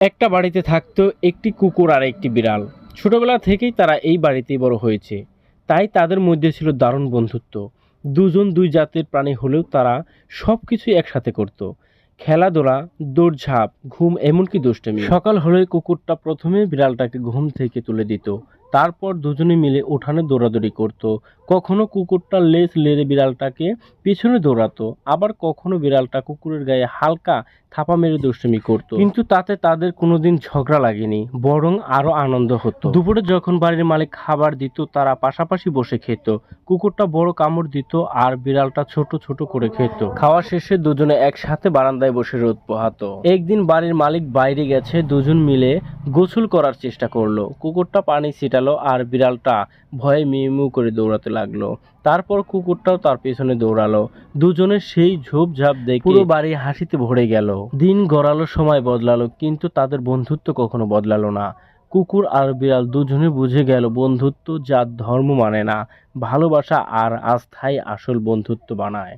একটা বাড়িতে থাকতো একটি কুকুর আর একটি বিড়াল। ছোটবেলা থেকেই তারা এই বাড়িতেই বড় হয়েছে। তাই তাদের মধ্যে ছিল দারুণ বন্ধুত্ব। দুজন দুই জাতের প্রাণী হলেও তারা সবকিছুই একসাথে করত। খেলাধুলা, দৌড়ঝাঁপ, ঘুম, এমনকি দুষ্টুমি। সকাল হলেই কুকুরটা প্রথমে বিড়ালটাকে ঘুম থেকে তুলে দিত। তারপর দুজনে মিলে উঠানে দৌড়াদৌড়ি করত। কখনো কুকুরটা লেজ লেড়ে বিড়ালটাকে পিছনে দৌড়াতো, আবার কখনো বিড়ালটা কুকুরের গায়ে হালকা থাপা মেরে দুষ্টুমি করত। কিন্তু তাতে তাদের কোনোদিন ঝগড়া লাগেনি, বরং আরো আনন্দ হতো। দুপুরে যখন বাড়ির মালিক খাবার দিত তারা পাশাপাশি বসে খেত। কুকুরটা বড় কামড় দিত আর বিড়ালটা ছোট ছোট করে খেত। খাওয়া শেষে দুজনে একসাথে বারান্দায় বসে রোদ পোহাতো। একদিন বাড়ির মালিক বাইরে গেছে, দুজন মিলে গোসল করার চেষ্টা করলো। কুকুরটা পানি ছিটালো আর বিড়ালটা ভয়ে মিউ মিউ করে দৌড়াতে লাগলো। তারপর কুকুরটাও তার পেছনে দৌড়ালো। দুজনের সেই ঝোপঝাপ দেখে পুরো বাড়ি হাসিতে ভরে গেল। দিন গড়ালো, সময় বদলালো, কিন্তু তাদের বন্ধুত্ব কখনো বদলালো না। কুকুর আর বিড়াল দুজনে বুঝে গেল বন্ধুত্ব জাত ধর্ম মানে না, ভালোবাসা আর আস্থাই আসল বন্ধুত্ব বানায়।